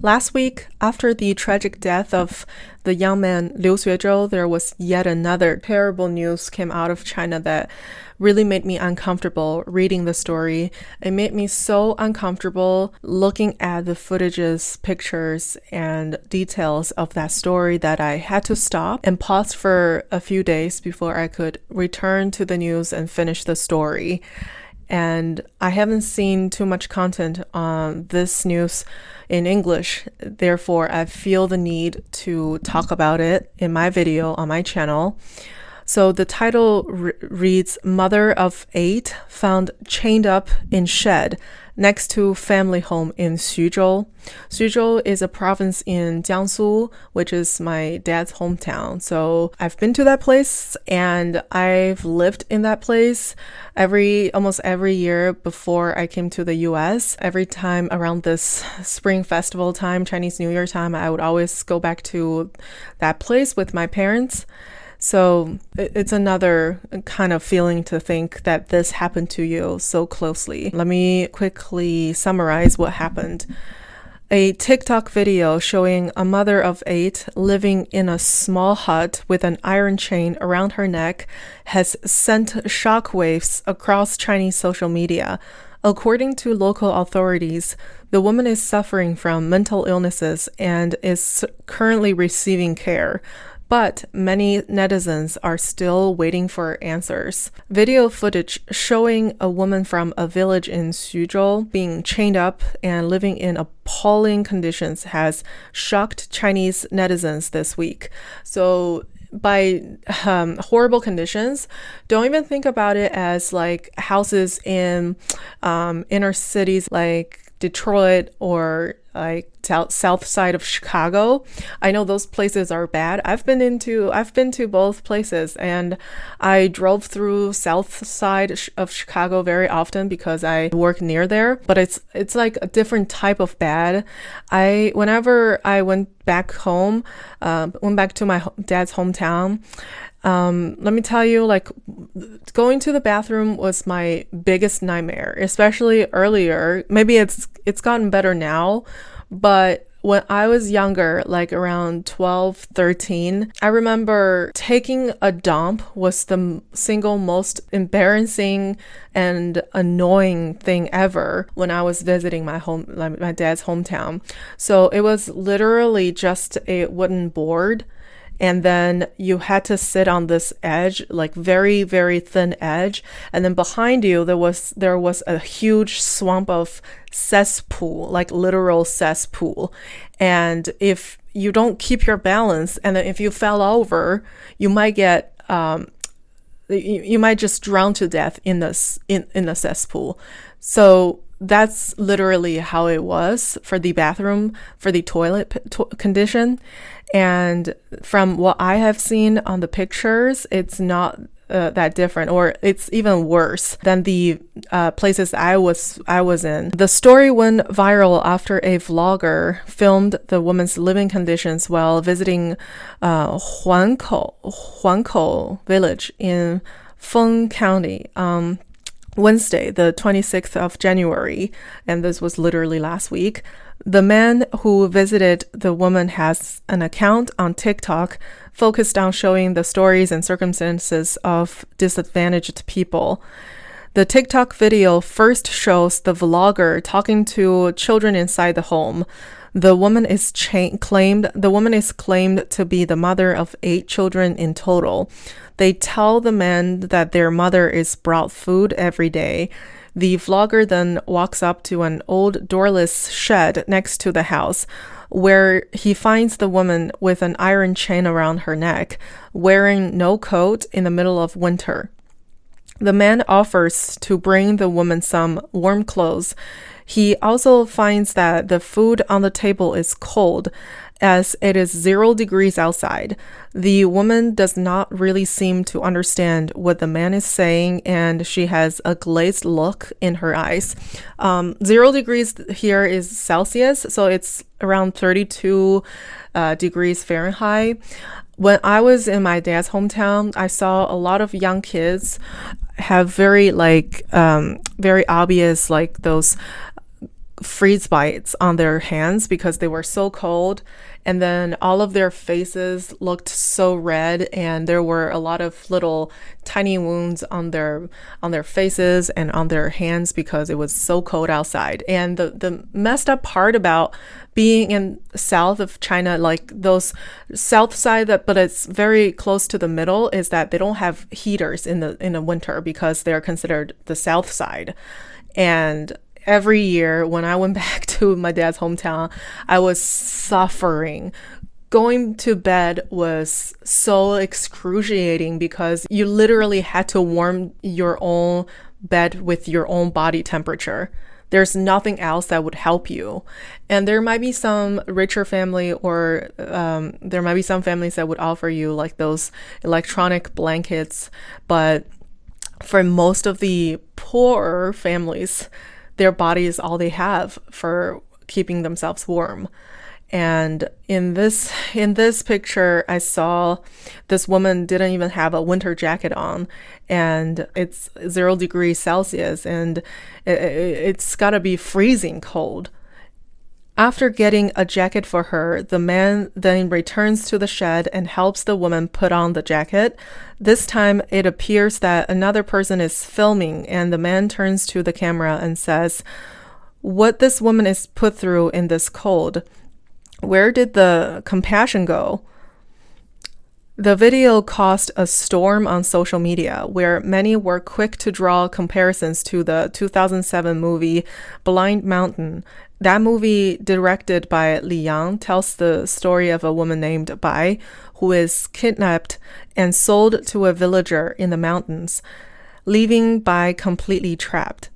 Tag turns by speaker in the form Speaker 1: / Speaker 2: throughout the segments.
Speaker 1: Last week, after the tragic death of the young man Liu Xuzhou, there was yet another terrible news came out of China that really made me uncomfortable reading the story. It made me so uncomfortable looking at the footages, pictures, and details of that story that I had to stop and pause for a few days before I could return to the news and finish the story. And I haven't seen too much content on this news in English. Therefore, I feel the need to talk about it in my video on my channel. So the title reads, Mother of 8 found chained up in shed next to family home in Xuzhou. Xuzhou is a province in Jiangsu, which is my dad's hometown. So I've been to that place and I've lived in that place almost every year before I came to the US. Every time around this Spring Festival time, Chinese New Year time, I would always go back to that place with my parents. So it's another kind of feeling to think that this happened to you so closely. Let me quickly summarize what happened. A TikTok video showing a mother of 8 living in a small hut with an iron chain around her neck has sent shockwaves across Chinese social media. According to local authorities, the woman is suffering from mental illnesses and is currently receiving care. But many netizens are still waiting for answers. Video footage showing a woman from a village in Xuzhou being chained up and living in appalling conditions has shocked Chinese netizens this week. So by horrible conditions, don't even think about it as like houses in inner cities like Detroit or like south side of Chicago. I know those places are bad. I've been to both places, and I drove through south side of Chicago very often because I work near there. But it's like a different type of bad. Whenever I went back home, went back to my dad's hometown, let me tell you, like, going to the bathroom was my biggest nightmare, especially earlier. Maybe it's gotten better now, but when I was younger, like around 12, 13, I remember taking a dump was the single most embarrassing and annoying thing ever when I was visiting my dad's hometown. So it was literally just a wooden board. And then you had to sit on this edge, like very, very thin edge. And then behind you, there was a huge swamp of cesspool, like literal cesspool. And if you don't keep your balance, and then if you fell over, you might get, you might just drown to death in the cesspool. So that's literally how it was for the bathroom, for the toilet condition. And from what I have seen on the pictures, it's not that different, or it's even worse than the places I was in. The story went viral after a vlogger filmed the woman's living conditions while visiting Huankou village in Feng County. Wednesday, the 26th of January, and this was literally last week. The man who visited the woman has an account on TikTok focused on showing the stories and circumstances of disadvantaged people. The TikTok video first shows the vlogger talking to children inside the home. The woman is claimed to be the mother of 8 children in total. They tell the man that their mother is brought food every day. The vlogger then walks up to an old doorless shed next to the house, where he finds the woman with an iron chain around her neck, wearing no coat in the middle of winter. The man offers to bring the woman some warm clothes. He also finds that the food on the table is cold, as it is 0 degrees outside. The woman does not really seem to understand what the man is saying, and she has a glazed look in her eyes. 0 degrees here is Celsius, so it's around 32 degrees Fahrenheit. When I was in my dad's hometown, I saw a lot of young kids have very obvious, like those freeze bites on their hands because they were so cold, and then all of their faces looked so red, and there were a lot of little tiny wounds on their faces and on their hands because it was so cold outside. And the messed up part about being in south of China, like those south side but it's very close to the middle, is that they don't have heaters in the winter because they're considered the south side. And every year when I went back to my dad's hometown, I was suffering. Going to bed was so excruciating because you literally had to warm your own bed with your own body temperature. There's nothing else that would help you. And there might be some richer family, or there might be some families that would offer you like those electronic blankets. But for most of the poorer families, their body is all they have for keeping themselves warm. And in this picture, I saw this woman didn't even have a winter jacket on, and it's 0 degrees Celsius, and it's gotta be freezing cold. After getting a jacket for her, the man then returns to the shed and helps the woman put on the jacket. This time, it appears that another person is filming, and the man turns to the camera and says, "What this woman is put through in this cold, where did the compassion go?" The video caused a storm on social media, where many were quick to draw comparisons to the 2007 movie Blind Mountain. That movie, directed by Li Yang, tells the story of a woman named Bai who is kidnapped and sold to a villager in the mountains, leaving Bai completely trapped.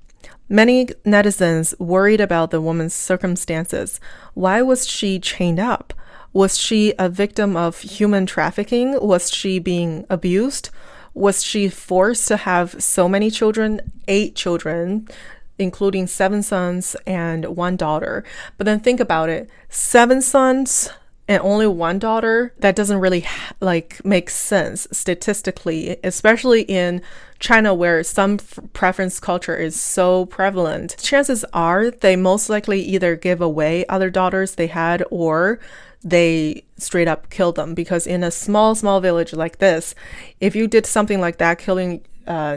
Speaker 1: Many netizens worried about the woman's circumstances. Why was she chained up? Was she a victim of human trafficking? Was she being abused? Was she forced to have so many children, 8 children, including 7 sons and 1 daughter? But then think about it, 7 sons and only 1 daughter, that doesn't really make sense statistically, especially in China, where some preference culture is so prevalent. Chances are they most likely either give away other daughters they had, or they straight up kill them, because in a small village like this, if you did something like that, killing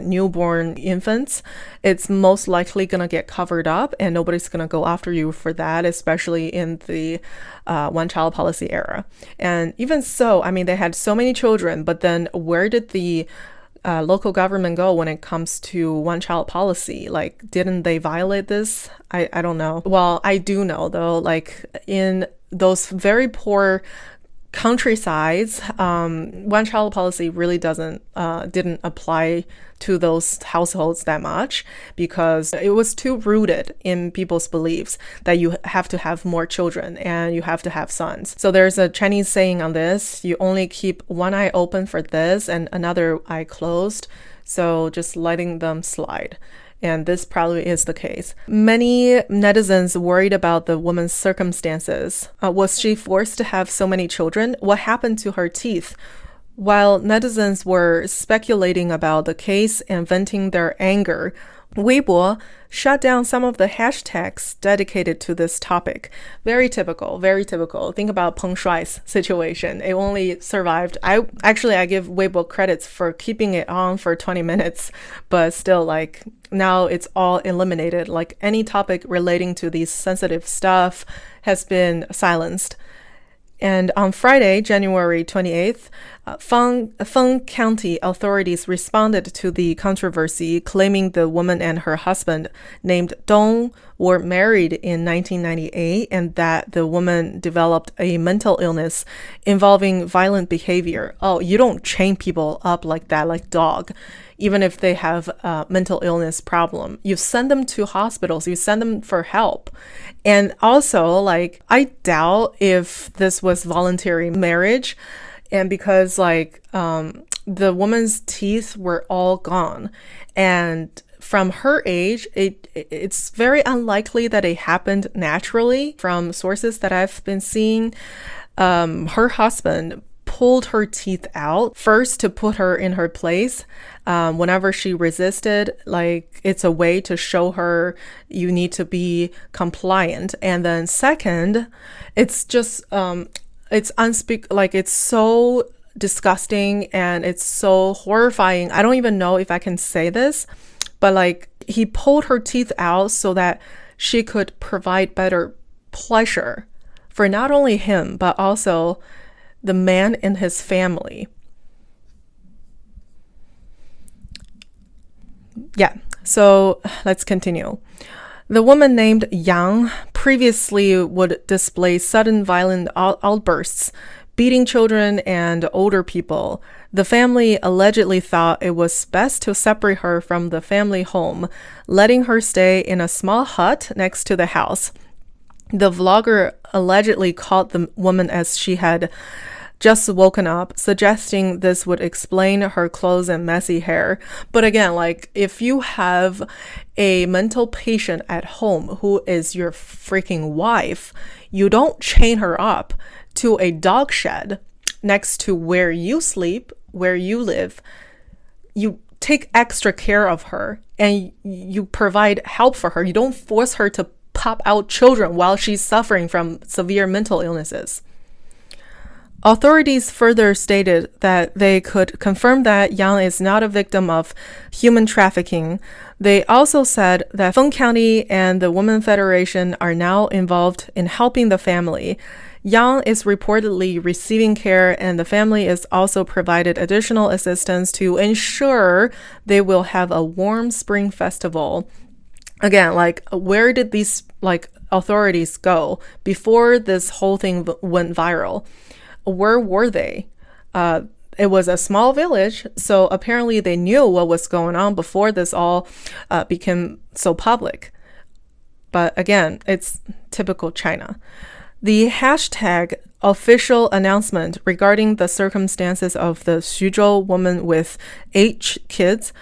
Speaker 1: newborn infants, it's most likely gonna get covered up and nobody's gonna go after you for that, especially in the one-child policy era. And even so, I mean, they had so many children, but then where did the local government go when it comes to one-child policy? Like, didn't they violate this? I don't know. Well, I do know though, like in those very poor countrysides, one-child policy really didn't apply to those households that much, because it was too rooted in people's beliefs that you have to have more children and you have to have sons. So there's a Chinese saying on this: you only keep one eye open for this and another eye closed, so just letting them slide. And this probably is the case. Many netizens worried about the woman's circumstances. Was she forced to have so many children? What happened to her teeth? While netizens were speculating about the case and venting their anger, Weibo shut down some of the hashtags dedicated to this topic. Very typical, very typical. Think about Peng Shuai's situation. It only survived. I give Weibo credits for keeping it on for 20 minutes, but still, like, now it's all eliminated. Like, any topic relating to these sensitive stuff has been silenced. And on Friday, January 28th, Feng County authorities responded to the controversy, claiming the woman and her husband, named Dong, were married in 1998 and that the woman developed a mental illness involving violent behavior. Oh, you don't chain people up like that, like dog, even if they have a mental illness problem. You send them to hospitals, you send them for help. And also, like, I doubt if this was voluntary marriage, and because the woman's teeth were all gone, and from her age, it's very unlikely that it happened naturally. From sources that I've been seeing, her husband pulled her teeth out first to put her in her place. Whenever she resisted, like it's a way to show her you need to be compliant. And then second, it's just it's it's so disgusting and it's so horrifying. I don't even know if I can say this, but like he pulled her teeth out so that she could provide better pleasure for not only him but also the man in his family. Yeah, so let's continue. The woman named Yang previously would display sudden violent outbursts, beating children and older people. The family allegedly thought it was best to separate her from the family home, letting her stay in a small hut next to the house. The vlogger allegedly called the woman as she had just woken up, suggesting this would explain her clothes and messy hair. But again, like if you have a mental patient at home who is your freaking wife, you don't chain her up to a dog shed next to where you sleep, where you live. You take extra care of her and you provide help for her. You don't force her to pop out children while she's suffering from severe mental illnesses. Authorities further stated that they could confirm that Yang is not a victim of human trafficking. They also said that Feng County and the Women Federation are now involved in helping the family. Yang is reportedly receiving care, and the family is also provided additional assistance to ensure they will have a warm spring festival. Again, like where did these authorities go before this whole thing went viral? Where were they? It was a small village, so apparently they knew what was going on before this all became so public. But again, it's typical China. The hashtag official announcement regarding the circumstances of the Xuzhou woman with 8 kids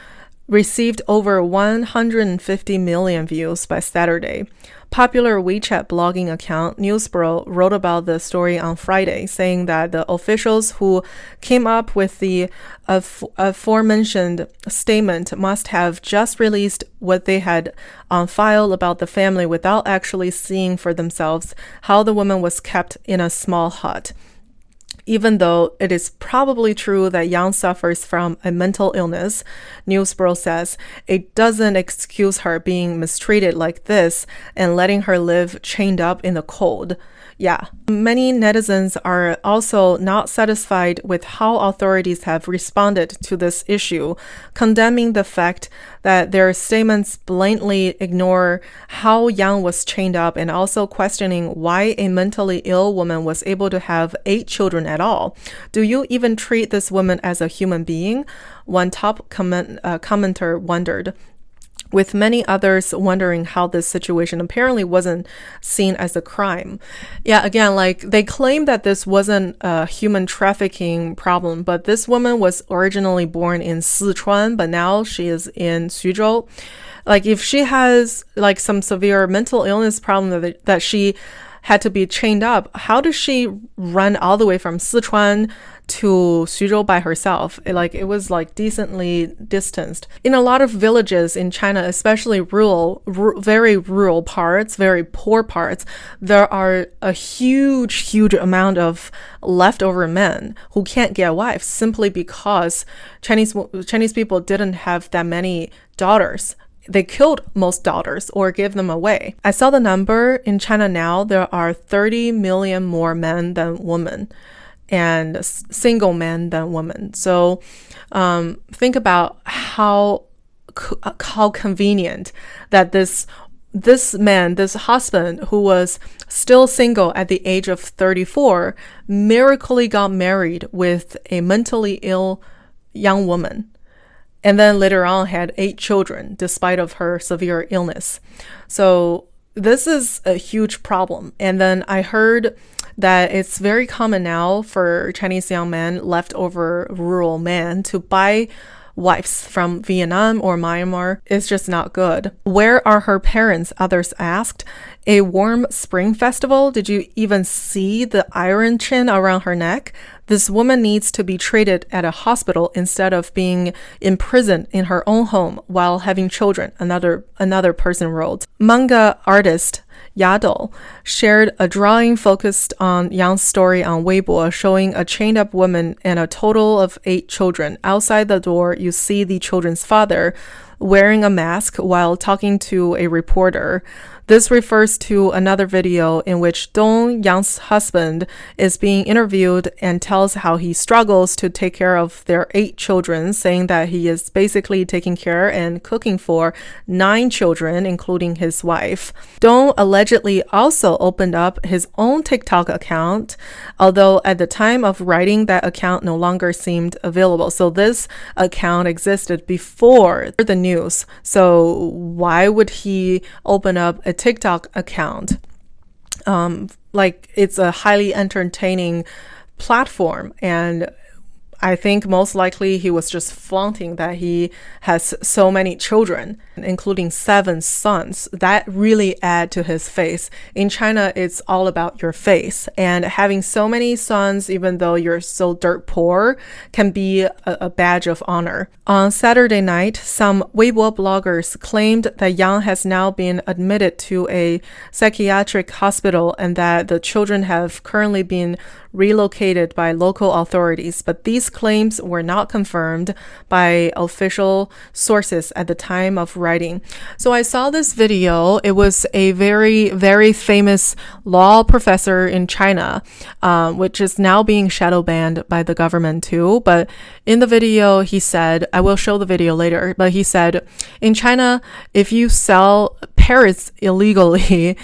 Speaker 1: received over 150 million views by Saturday. Popular WeChat blogging account Newsbro wrote about the story on Friday, saying that the officials who came up with the aforementioned statement must have just released what they had on file about the family without actually seeing for themselves how the woman was kept in a small hut. Even though it is probably true that Yang suffers from a mental illness, Newsbro says, it doesn't excuse her being mistreated like this and letting her live chained up in the cold. Yeah, many netizens are also not satisfied with how authorities have responded to this issue, condemning the fact that their statements blatantly ignore how Yang was chained up and also questioning why a mentally ill woman was able to have 8 children at all. Do you even treat this woman as a human being? One top commenter wondered, with many others wondering how this situation apparently wasn't seen as a crime. Yeah, again, like they claim that this wasn't a human trafficking problem, but this woman was originally born in Sichuan, but now she is in Xuzhou. Like if she has like some severe mental illness problem that she had to be chained up, how does she run all the way from Sichuan to Xuzhou by herself? It was like decently distanced. In a lot of villages in China, especially very rural parts, very poor parts, there are a huge amount of leftover men who can't get wives simply because Chinese people didn't have that many daughters. They killed most daughters or gave them away. I saw the number in China now. There are 30 million more men than women, and single men than women. So think about how convenient that this man, this husband who was still single at the age of 34, miraculously got married with a mentally ill young woman. And then later on had 8 children despite of her severe illness. So this is a huge problem. And then I heard that it's very common now for Chinese young men, leftover rural men, to buy wives from Vietnam or Myanmar. It's just not good. Where are her parents? Others asked. A warm spring festival? Did you even see the iron chain around her neck? This woman needs to be treated at a hospital instead of being imprisoned in her own home while having children, another person wrote. Manga artist Yadou shared a drawing focused on Yang's story on Weibo, showing a chained up woman and a total of 8 children. Outside the door, you see the children's father wearing a mask while talking to a reporter. This refers to another video in which Dong, Yang's husband, is being interviewed and tells how he struggles to take care of their 8 children, saying that he is basically taking care and cooking for 9 children, including his wife. Dong allegedly also opened up his own TikTok account, although at the time of writing, that account no longer seemed available. So this account existed before the news. So why would he open up a TikTok account? Like, it's a highly entertaining platform, and I think most likely he was just flaunting that he has so many children, including 7 sons. That really add to his face. In China, it's all about your face, and having so many sons, even though you're so dirt poor, can be a badge of honor. On Saturday night, some Weibo bloggers claimed that Yang has now been admitted to a psychiatric hospital and that the children have currently been relocated by local authorities, but these claims were not confirmed by official sources at the time of writing. So I saw this video. It was a very, very famous law professor in China, which is now being shadow banned by the government too. But in the video, he said, I will show the video later, but he said, in China, if you sell parrots illegally,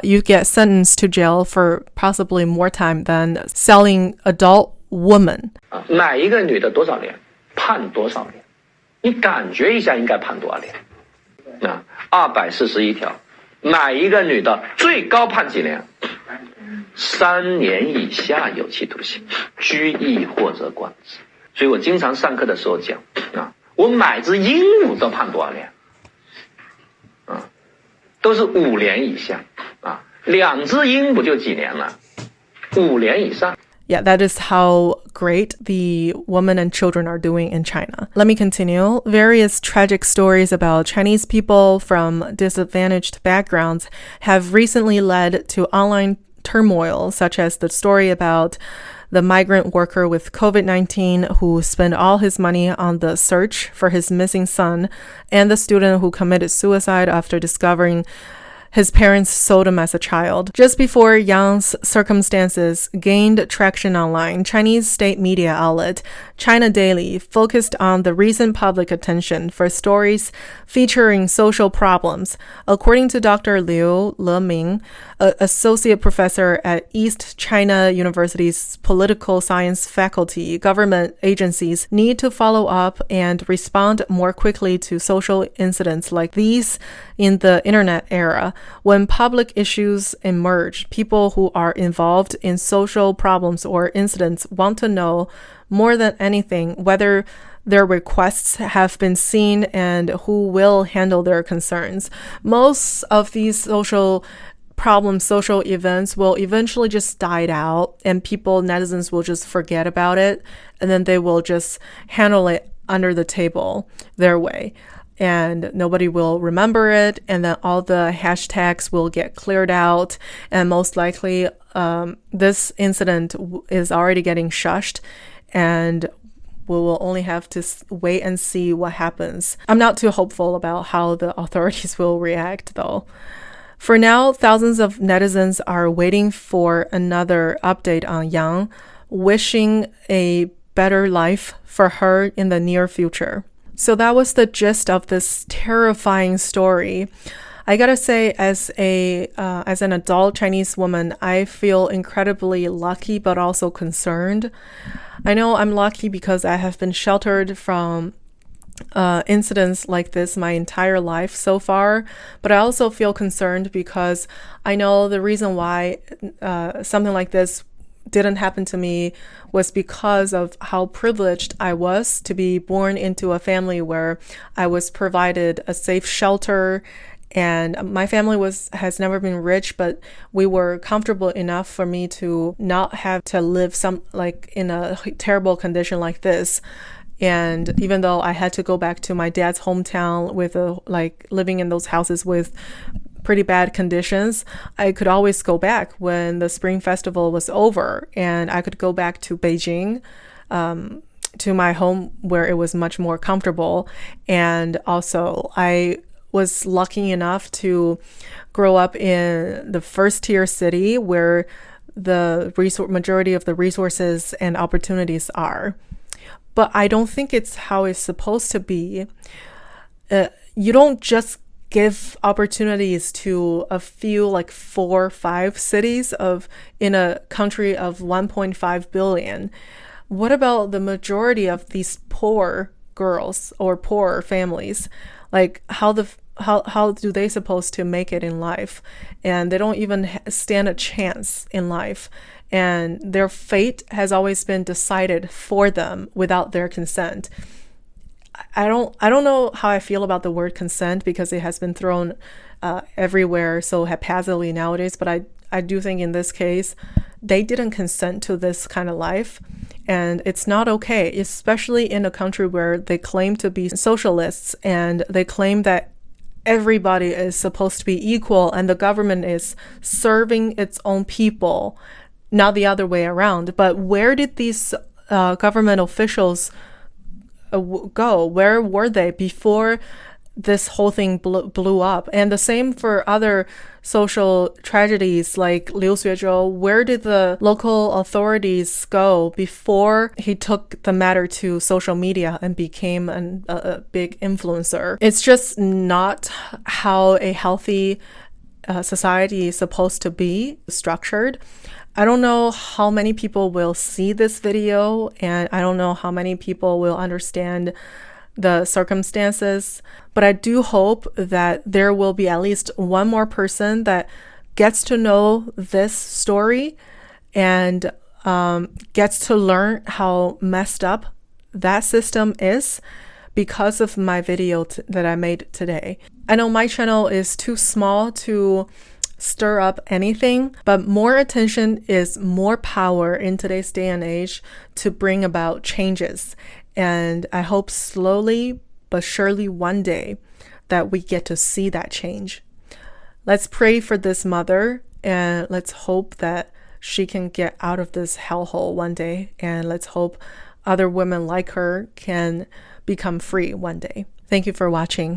Speaker 1: you get sentenced to jail for possibly more time than selling adult woman.
Speaker 2: 买一个女的多少年，判多少年，你感觉一下应该判多少年？那241条，买一个女的最高判几年？3年以下有期徒刑、拘役或者管制。所以我经常上课的时候讲我买只鹦鹉都判多少年？都是5年以下2只鹦鹉就几年了？5年以上。
Speaker 1: Yeah, that is how great the women and children are doing in China. Let me continue. Various tragic stories about Chinese people from disadvantaged backgrounds have recently led to online turmoil, such as the story about the migrant worker with COVID-19 who spent all his money on the search for his missing son, and the student who committed suicide after discovering his parents sold him as a child. Just before Yang's circumstances gained traction online, Chinese state media outlet China Daily focused on the recent public attention for stories featuring social problems. According to Dr. Liu Leming, associate professor at East China University's political science faculty, government agencies need to follow up and respond more quickly to social incidents like these in the internet era. When public issues emerge, people who are involved in social problems or incidents want to know more than anything whether their requests have been seen and who will handle their concerns. Most of these social problems, social events will eventually just die out, and netizens will just forget about it, and then they will just handle it under the table their way. And nobody will remember it, and then all the hashtags will get cleared out, and most likely this incident is already getting shushed, and we will only have to wait and see what happens. I'm not too hopeful about how the authorities will react, though. For now, thousands of netizens are waiting for another update on Yang, wishing a better life for her in the near future. So that was the gist of this terrifying story. I gotta say, as an adult Chinese woman, I feel incredibly lucky but also concerned. I know I'm lucky because I have been sheltered from incidents like this my entire life so far, but I also feel concerned because I know the reason why something like this didn't happen to me was because of how privileged I was to be born into a family where I was provided a safe shelter And my family has never been rich, but we were comfortable enough for me to not have to live in a terrible condition like this. And even though I had to go back to my dad's hometown with living in those houses with pretty bad conditions, I could always go back when the Spring Festival was over, and I could go back to Beijing, to my home where it was much more comfortable. And also I was lucky enough to grow up in the first tier city where the majority of the resources and opportunities are. But I don't think it's how it's supposed to be. You don't just give opportunities to a few, like 4 or 5 cities in a country of 1.5 billion. What about the majority of these poor girls or poor families? Like how do they supposed to make it in life? And they don't even stand a chance in life. And their fate has always been decided for them without their consent. I don't know how I feel about the word consent, because it has been thrown everywhere so haphazardly nowadays. But I do think in this case, they didn't consent to this kind of life. And it's not okay, especially in a country where they claim to be socialists and they claim that everybody is supposed to be equal and the government is serving its own people, not the other way around. But where did these government officials go? Where were they before this whole thing blew up? And the same for other social tragedies like Liu Xuzhou. Where did the local authorities go before he took the matter to social media and became a big influencer? It's just not how a healthy society is supposed to be structured. I don't know how many people will see this video, and I don't know how many people will understand the circumstances, but I do hope that there will be at least one more person that gets to know this story and gets to learn how messed up that system is because of my video that I made today. I know my channel is too small to stir up anything, but more attention is more power in today's day and age to bring about changes. And I hope slowly but surely one day that we get to see that change. Let's pray for this mother, and let's hope that she can get out of this hellhole one day, and let's hope other women like her can become free one day. Thank you for watching.